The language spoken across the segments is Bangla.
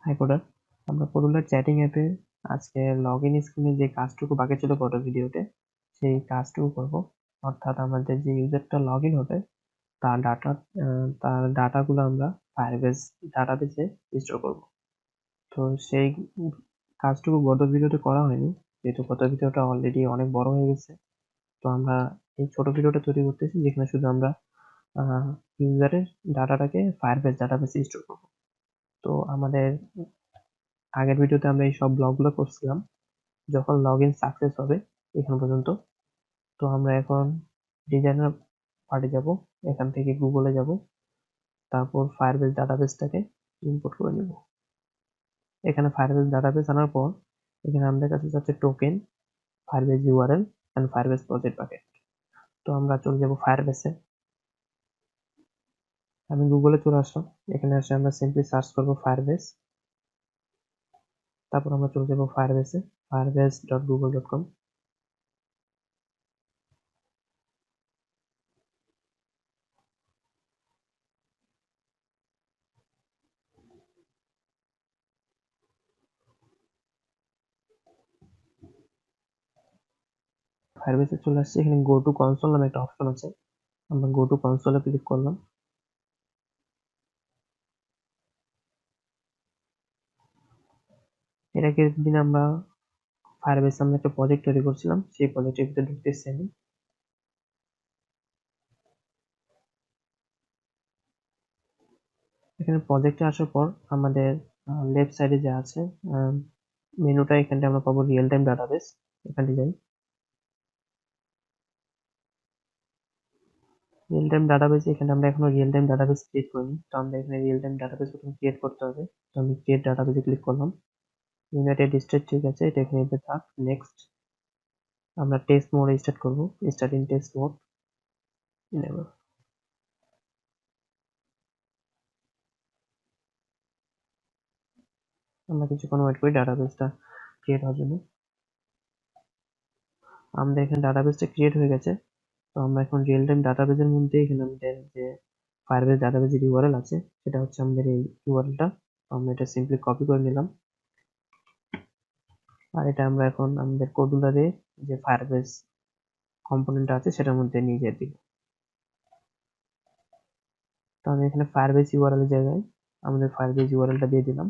হাই কোডার, আমরা কোডুলার চ্যাটিং অ্যাপে আজকে লগ ইন স্ক্রিনে যে কাজটুকু বাকি ছিল গত ভিডিওতে সেই কাজটুকু করব। অর্থাৎ আমাদের যে ইউজারটা লগ ইন হবে তার ডাটাগুলো আমরা ফায়ারবেস ডাটাবেসে স্টোর করব। তো সেই কাজটুকু গত ভিডিওতে করা হয়নি, যেহেতু গত ভিডিওটা অলরেডি অনেক বড় হয়ে গেছে। তো আমরা এই ছোট ভিডিওটা তৈরি করতেছি, যেখানে শুধু আমরা ইউজারের ডাটাটাকে ফায়ারবেস ডাটাবেসে স্টোর করব। তো আমাদের আগের ভিডিওতে আমরা এই সব ব্লগগুলো করছিলাম যখন লগ ইন সাকসেস হবে এখান পর্যন্ত। তো আমরা এখন ডিজাইনার পার্টে যাব, এখান থেকে গুগলে যাব, তারপর ফায়ারবেস ডাটাবেসটাকে ইম্পোর্ট করে নেব। এখানে ফায়ারবেস ডাটাবেস আনার পর এখানে আমাদের কাছে যাচ্ছে token, Firebase URL and Firebase project bucket. তো আমরা চলে যাব ফায়ারবেসে। আমি গুগলে চলে আসলাম, এখানে এসে আমরা সিম্পলি সার্চ করব ফায়ারবেস। তারপর আমরা চলে যাব ফায়ারবেসে, firebase.google.com। ফায়ারবেসে চলে আসছে, এখানে গো টু কনসোল নামে একটা অপশন আছে, আমরা গো টু কনসোলে ক্লিক করলাম। এর আগের দিন আমরা ফায়ারবেসে আমরা একটা প্রজেক্ট তৈরি করছিলাম, সেই প্রজেক্টের ভিতরে ঢুকতেছি আমি। এখানে প্রজেক্টে আসার পর আমাদের লেফট সাইডে যা আছে মেনুটা, এখানটা আমরা পাবো রিয়েল টাইম ডাটাবেস। এখানে যাই, রিয়েল টাইম ডাটাবেস। এখানে আমরা এখনো রিয়েল টাইম ডাটাবেস ক্রিয়েট করিনি, তো আমরা এখানে রিয়েল টাইম ডাটাবেস প্রথম ক্রিয়েট করতে হবে। তো আমি ক্রিয়েট ডাটাবেসে ক্লিক করলাম। ইউনাইটেড স্টেট ঠিক আছে, এটা এখানে থাক। নেক্সট আমরা টেস্ট মোড স্টার্ট করব, start in test mode enable. আমরা কিছুক্ষণ ওয়েট করি ডাটাবেসটা ক্রিয়েট হওয়ার জন্য। আমাদের এখানে ডাটাবেসটা ক্রিয়েট হয়ে গেছে। তো আমরা এখন রিয়েল টাইম ডাটাবেসের মধ্যে এখানে আমাদের যে ফায়ারবেস ডাটাবেসের ইউআরএল আছে সেটা হচ্ছে আমাদের এই ইউআরএলটা। আমরা এটা সিম্পলি কপি করে নিলাম, আর এটা আমরা এখন আমাদের কোডুলারে যে ফায়ারবেস কম্পোনেন্ট আছে সেটার মধ্যে নিয়ে যেতে দিব। তো আমি এখানে ফায়ারবেস ইউআরএল এর জায়গায় আমাদের ফায়ারবেস ইউআরএলটা দিয়ে দিলাম,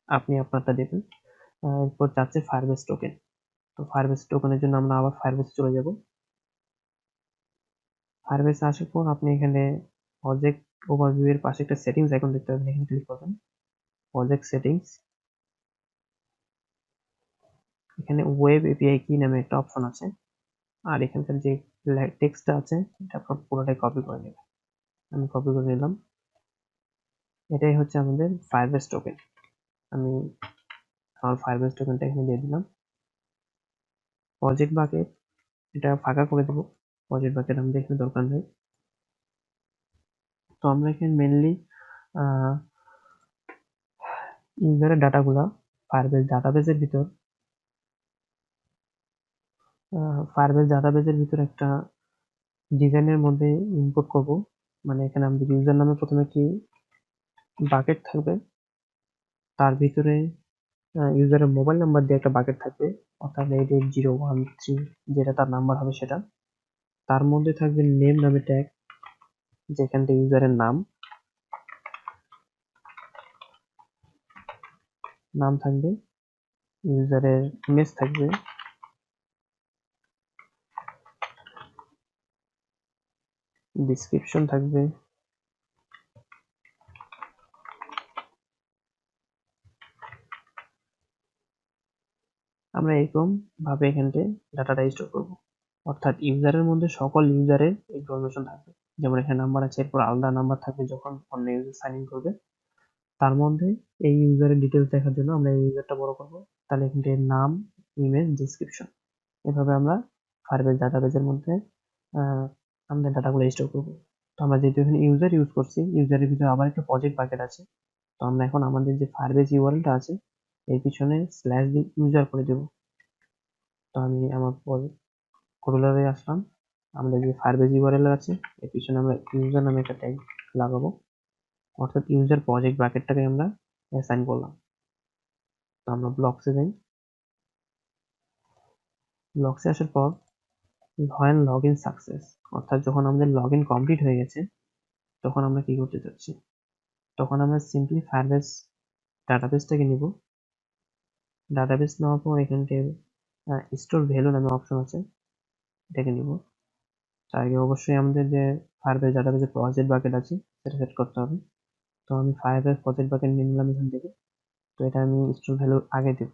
আপনি আপনারটা দেবেন। এরপর চাচ্ছে ফায়ারবেস টোকেন। তো ফায়ারবেস টোকেনের জন্য আমরা আবার ফায়ারবেসে চলে যাব। ফায়ারবেসে আসার পর আপনি এখানে প্রজেক্ট ওভারভিউ এর পাশে একটা সেটিংস আইকন দেখতে পাবেন, এখানে ক্লিক করবেন, প্রজেক্ট সেটিংস। এখানে ওয়েব এপিআই কি নামে একটা অপশন আছে, আর এখানকার যে টেক্সটটা আছে এটা আপনার পুরোটাই কপি করে নেবেন। আমি কপি করে নিলাম। এটাই হচ্ছে আমাদের ফায়ারবেস টোকেন। আমি আমার ফায়ারবেস টোকেনটা এখানে দিয়ে দিলাম। প্রজেক্ট বাকেট এটা ফাঁকা করে দেবো, প্রজেক্ট বাকেট আমাদের এখানে দরকার নেই। তো আমরা এখানে মেনলি ইউজারের ডাটাগুলা ফায়ারবেস ডাটাবেসের ভিতর একটা ডিজাইনের মধ্যে ইনপুট করব। মানে এখানে আমাদের ইউজার নামে প্রথমে একটি বাকেট থাকবে, তার ভিতরে ইউজারের মোবাইল নাম্বার দিয়ে একটা বাকেট থাকবে, অর্থাৎ 880113 যেটা তার নাম্বার হবে সেটা। তার মধ্যে থাকবে নেম নামে ট্যাগ, যেখানটা ইউজারের নাম থাকবে, ইউজারের ইমেজ থাকবে, ডিসক্রিপশন থাকবে, আমরা এরকম ভাবে এখানটায় ডাটাটা স্টোর করবো। অর্থাৎ ইউজারের মধ্যে সকল ইউজারের ইনফরমেশন থাকবে, যেমন এখানে নাম্বার আছে, এরপর আলাদা নাম্বার থাকবে যখন অন্য ইউজার সাইন ইন করবে। তার মধ্যে এই ইউজারের ডিটেলস দেখার জন্য আমরা এই ইউজারটা বড় করবো, তাহলে এখানটায় নাম, ইমেজ, ডিসক্রিপশন, এভাবে আমরা ফায়ারবেস ডাটাবেসের মধ্যে আমাদের ডাটাগুলো স্টোর করবো। তো আমরা যেহেতু এখানে ইউজার ইউজ করছি, ইউজারের ভিতরে আবার একটা প্রজেক্ট বাকেট আছে। তো আমরা এখন আমাদের যে ফায়ারবেস ইউআরএলটা আছে এর পিছনে স্ল্যাশ দিয়ে ইউজার করে দেবো। তো আমি আমার কোডুলারে আসলাম, আমাদের যে ফায়ারবেস ইউআরএল আছে এর পিছনে আমরা ইউজার নামে একটা ট্যাগ লাগাবো, অর্থাৎ ইউজার প্রজেক্ট বাকেটটাকে আমরা অ্যাসাইন করলাম। তো আমরা ব্লকসে যাই। ব্লকসে আসার পর হোয়েন লগ ইন সাকসেস, অর্থাৎ যখন আমাদের লগ ইন কমপ্লিট হয়ে গেছে তখন আমরা কি করতে চাচ্ছি, তখন আমরা সিম্পলি ফায়ারবেস ডাটাবেসটাকে নিব। ডাটাবেস নেওয়ার পর এখানকে স্টোর ভ্যালু নামে অপশন আছে, এটাকে নিব। তার আগে অবশ্যই আমাদের যে ফায়ারবেস ডাটাবেসের প্রজেক্ট বাকেট আছে সেটা সেট করতে হবে। তো আমি ফায়ারবেস প্রজেক্ট বাকেট নিয়ে নিলাম এখান থেকে। তো এটা আমি স্টোর ভ্যালু আগে দেব।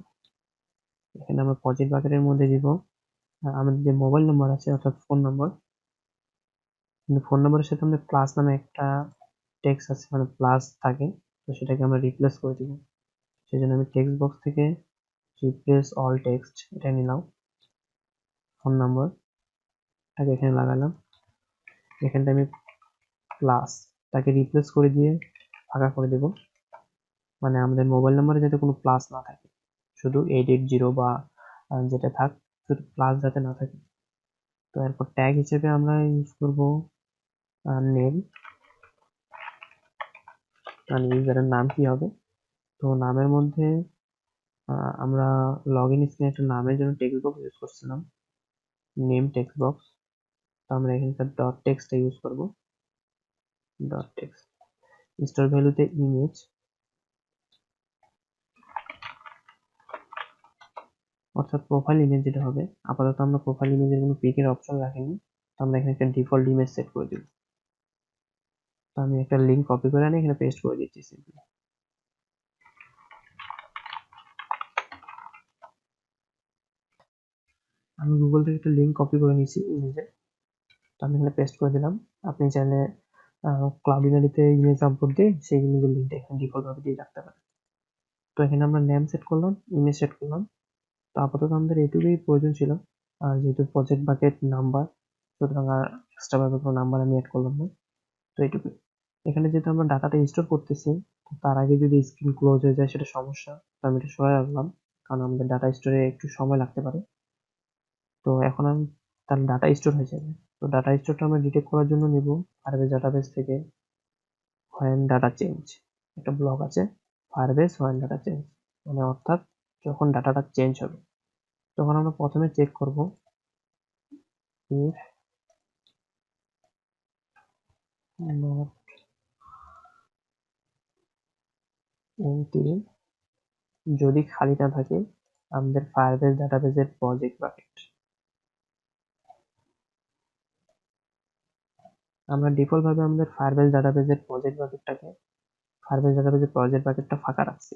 এখানে আমরা প্রজেক্ট বাকেটের মধ্যে দিব আমাদের যে মোবাইল নাম্বার আছে অর্থাৎ ফোন নাম্বার, কিন্তু ফোন নাম্বারের সাথে আমাদের প্লাস নামে একটা টেক্সট আছে, মানে প্লাস থাকে, তো সেটাকে আমরা রিপ্লেস করে দিব। সেই জন্য আমি টেক্সট বক্স থেকে রিপ্লেস অল টেক্সট এটা নিলাম। ফোন নাম্বারটাকে এখানে লাগালাম। এখানটা আমি প্লাস তাকে রিপ্লেস করে দিয়ে ফাঁকা করে দেব, মানে আমাদের মোবাইল নাম্বারে যাতে কোনো প্লাস না থাকে, শুধু 880 বা যেটা থাক, শুধু প্লাস যাতে না থাকে। তো এরপর ট্যাগ হিসেবে আমরা ইউজ করব নেম, মানে ইউজারের নাম কি হবে। তো নামের মধ্যে আমরা লগ ইন স্ক্রিনে একটা নামের জন্য টেক্সট বক্স ইউজ করছিলাম, নেম টেক্সট বক্স। তো আমরা এখানকার ডট টেক্সটটা ইউজ করব, ডট টেক্সট। স্টোর ভ্যালুতে ইমেজ, অর্থাৎ প্রোফাইল ইমেজ যেটা হবে। আপাতত আমরা প্রোফাইল ইমেজের কোনো পিকের অপশন রাখিনি, তো আমরা এখানে একটা ডিফল্ট ইমেজ সেট করে দিব। তো আমি একটা লিঙ্ক কপি করে আনি এখানে পেস্ট করে দিচ্ছি সিম্পলি। আমি গুগল থেকে একটা লিঙ্ক কপি করে নিয়েছি ইমেজে, তো আমি এখানে পেস্ট করে দিলাম। আপনি চাইলে ক্লাউডিনারিতে ইমেজ আপলোড দিয়ে সেই ইমেজের লিঙ্কটা এখানে ডিফল্ট ভাবে দিয়ে রাখতে পারেন। তো এখানে আমরা নেম সেট করলাম, ইমেজ সেট করলাম। তো আপাতত আমাদের এটুকুই প্রয়োজন ছিল, আর যেহেতু প্রজেক্ট বাকেট নাম্বার, সুতরাং আর এক্সট্রা ভাবে কোনো নাম্বার আমি অ্যাড করলাম না। তো এইটুকুই। এখানে যেহেতু আমরা ডাটাটা স্টোর করতেছি, তার আগে যদি স্ক্রিন ক্লোজ হয়ে যায় সেটা সমস্যা, তো আমি এটা সরাই রাখলাম, কারণ আমাদের ডাটা স্টোরে একটু সময় লাগতে পারে। তো এখন আমি তাহলে ডাটা স্টোর হয়ে যাবে। তো ডাটা স্টোরটা আমরা ডিটেক্ট করার জন্য নিব ফায়ারবেস ডাটাবেস থেকে হোয়েন ডাটা চেঞ্জ, একটা ব্লক আছে ফায়ারবেস হোয়েন ডাটা চেঞ্জ, মানে অর্থাৎ যখন ডাটাটা চেঞ্জ হবে তখন আমরা প্রথমে চেক করব ইফ নট এমটি, যদি খালি না থাকে আমাদের ফায়ারবেস ডাটাবেসের প্রজেক্ট বাকেট। আমরা ডিফল্ট ভাবে আমাদের ফায়ারবেস ডাটাবেসের প্রজেক্ট বাকেটটা ফাঁকা রাখছি।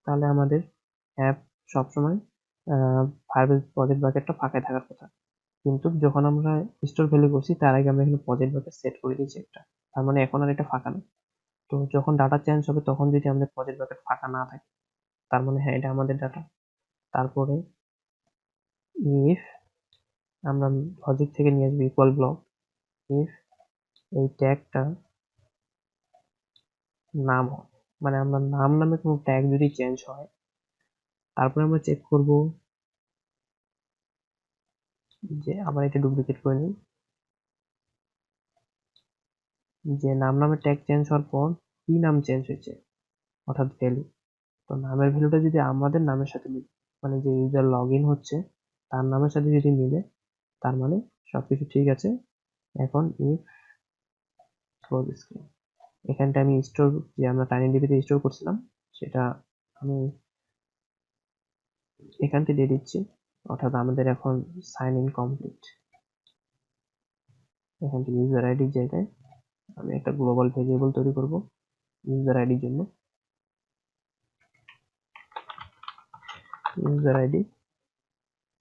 তাহলে আমাদের অ্যাপ সবসময় ফায়ারবেস প্রজেক্ট বাকেটটা ফাঁকাই থাকার কথা। কিন্তু যখন আমরা স্টোর ভ্যালু করছি তার আগে আমরা এখানে প্রজেক্ট বাকেট সেট করে দিয়েছি একটা, তার মানে এখন আর এটা ফাঁকা না। তো যখন ডাটা চেঞ্জ হবে তখন যদি আমাদের প্রজেক্ট বাকেট ফাঁকা না থাকে, তার মানে হ্যাঁ এটা আমাদের ডাটা। তারপরে ইফ আমরা লজিক থেকে নিয়ে আসবো ইকুয়াল ব্লক, ইফ এই ট্যাগটা নাম হয়, মানে আমরা নাম নামে কোনো ট্যাগ যদি চেঞ্জ হয়, তারপরে আমরা চেক করব যে, আবার এটা ডুপ্লিকেট করে নিই, যে নাম নামে ট্যাগ চেঞ্জ হওয়ার পর কি নাম চেঞ্জ হয়েছে, অর্থাৎ ভ্যালু। তো নামের ভ্যালুটা যদি আমাদের নামের সাথে মিলে, মানে যে ইউজার লগ ইন হচ্ছে তার নামের সাথে যদি মিলে, তার মানে সবকিছু ঠিক আছে। এখন ইফ ক্লোজ স্ক্রিন, এখানটা আমি স্টোর, যে আমরা টাইনিডিবিতে স্টোর করছিলাম সেটা আমি এখান থেকে দিয়ে দিচ্ছি, অর্থাৎ আমাদের এখন সাইন ইন কমপ্লিট। এখান থেকে ইউজার আইডির জায়গায় আমি একটা গ্লোবাল ভেরিয়েবল তৈরি করব ইউজার আইডির জন্য। ইউজার আইডি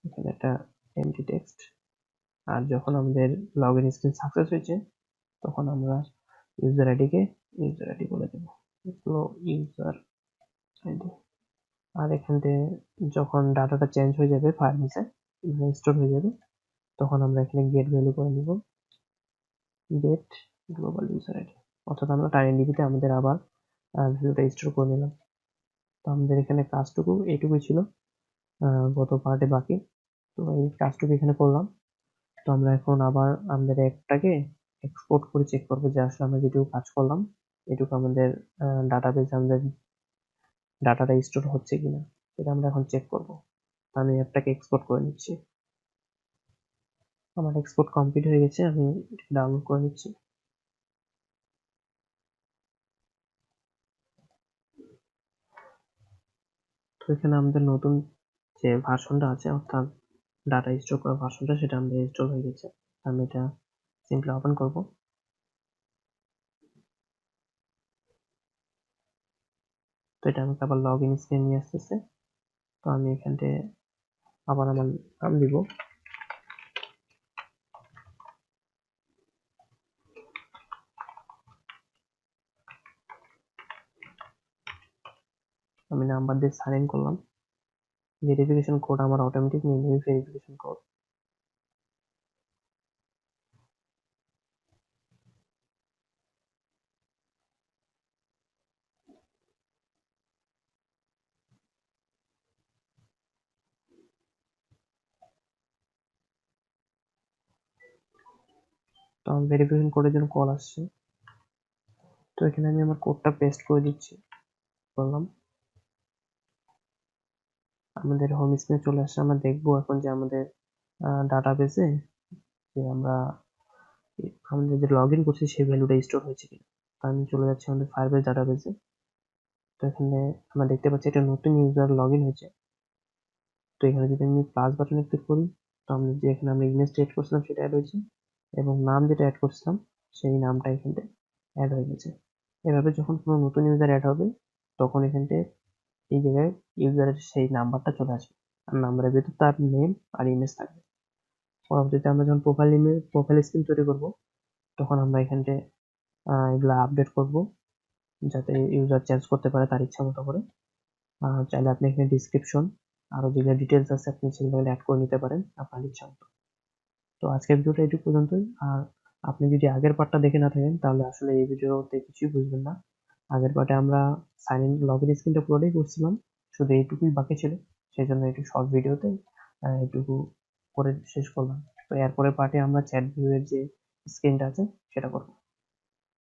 এখানে একটা এমটি টেক্সট, আর যখন আমাদের লগ ইন স্ক্রিন সাকসেস হয়েছে তখন আমরা ইউজার আইডিকে ইউজার আইডি বলে দেবো, ইউজার আইডি। আর এখান থেকে যখন ডাটাটা চেঞ্জ হয়ে যাবে ফায়ারবেসে, স্টোর হয়ে যাবে, তখন আমরা এখানে গেট ভ্যালু করে নিব, গেট গ্লোবাল ইউজার আইডি, অর্থাৎ আমরা টাইনিডিবিতে আমাদের আবার ভ্যালুটা স্টোর করে নিলাম। তো আমাদের এখানে কাজটুকু এইটুকুই ছিল, গত পার্টে বাকি। তো এই কাজটুকু এখানে করলাম। তো আমরা এখন আবার আমাদের অ্যাপটাকে এক্সপোর্ট করে চেক করবো যে আসলে আমরা যেটুকু কাজ করলাম এটুকু আমাদের ডাটাবেস আমাদের ডাটাটা স্টোর হচ্ছে কিনা সেটা আমরা এখন চেক করব। আমি অ্যাপটাকে এক্সপোর্ট করে নিচ্ছি। আমার এক্সপোর্ট কমপ্লিট হয়ে গেছে, আমি ডাউনলোড করে নিচ্ছি। তো এখানে আমাদের নতুন যে ভার্সনটা আছে, অর্থাৎ ডাটা স্টোর করা ভার্সনটা, সেটা আমাদের ইনস্টল হয়ে গেছে। আমি এটা সিম্পলি ওপেন করব। তো এটা আমাকে আবার লগ ইন স্ক্রিন নিয়ে আসতেছে। তো আমি এখান থেকে আবার আমার নাম দিব। আমি নাম্বার দিয়ে সাইন ইন করলাম। ভেরিফিকেশন কোড আমার অটোমেটিক নিয়ে নেবে, ভেরিফিকেশন কোড। তো আমার ভেরিফিকেশন কোডের জন্য কল আসছে। তো এখানে আমি আমার কোডটা পেস্ট করে দিচ্ছি, করলাম। আমাদের হোম স্ক্রিনে চলে আসছে। আমরা দেখবো এখন যে আমাদের ডাটাবেসে যে আমাদের যে লগ ইন করছি সেই ভ্যালুটা স্টোর হয়েছে কিনা। তো আমি চলে যাচ্ছি আমাদের ফায়ারবেস ডাটাবেসে। তো এখানে আমরা দেখতে পাচ্ছি একটা নতুন ইউজার লগ ইন হয়েছে। তো এখানে যদি আমি প্লাস বাটনে ক্লিক করি, তো আমরা যে এখানে আমরা ইমেজটা অ্যাড করছিলাম সেটা অ্যাড হয়েছে, এবং নাম যেটা অ্যাড করছিলাম সেই নামটা এখানে অ্যাড হয়ে গেছে। এভাবে যখন কোনো নতুন ইউজার অ্যাড হবে, তখন এখানে এই জায়গায় ইউজারের সেই নাম্বারটা চলে আসবে, আর নাম্বারের ভিতর তার নেম আর ইমেজ থাকবে। পরবর্তীতে আমরা যখন প্রোফাইল স্ক্রিন তৈরি করব, তখন আমরা এখানে এগুলো আপডেট করব, যাতে ইউজার চেঞ্জ করতে পারে তার ইচ্ছা মতো করে। চাইলে আপনি এখানে ডিসক্রিপশন আরো যেগুলো ডিটেলস আছে আপনি সেগুলো অ্যাড করে নিতে পারেন আপনার ইচ্ছা মতো। তো আজকের ভিডিওটা এটুকু পর্যন্তই। আর আপনি যদি আগের পার্টটা দেখে না থাকেন, তাহলে আসলে এই ভিডিওতে কিছুই বুঝবেন না। আগের পার্টে আমরা সাইন ইন লগ ইন স্ক্রিনটা পুরোটাই করছিলাম, শুধু এইটুকুই বাকি ছিল। সেই জন্য একটু শর্ট ভিডিওতে এইটুকু করে শেষ করলাম। তো এরপরের পার্টে আমরা চ্যাট ভিউ এর যে স্ক্রিনটা আছে সেটা করবো।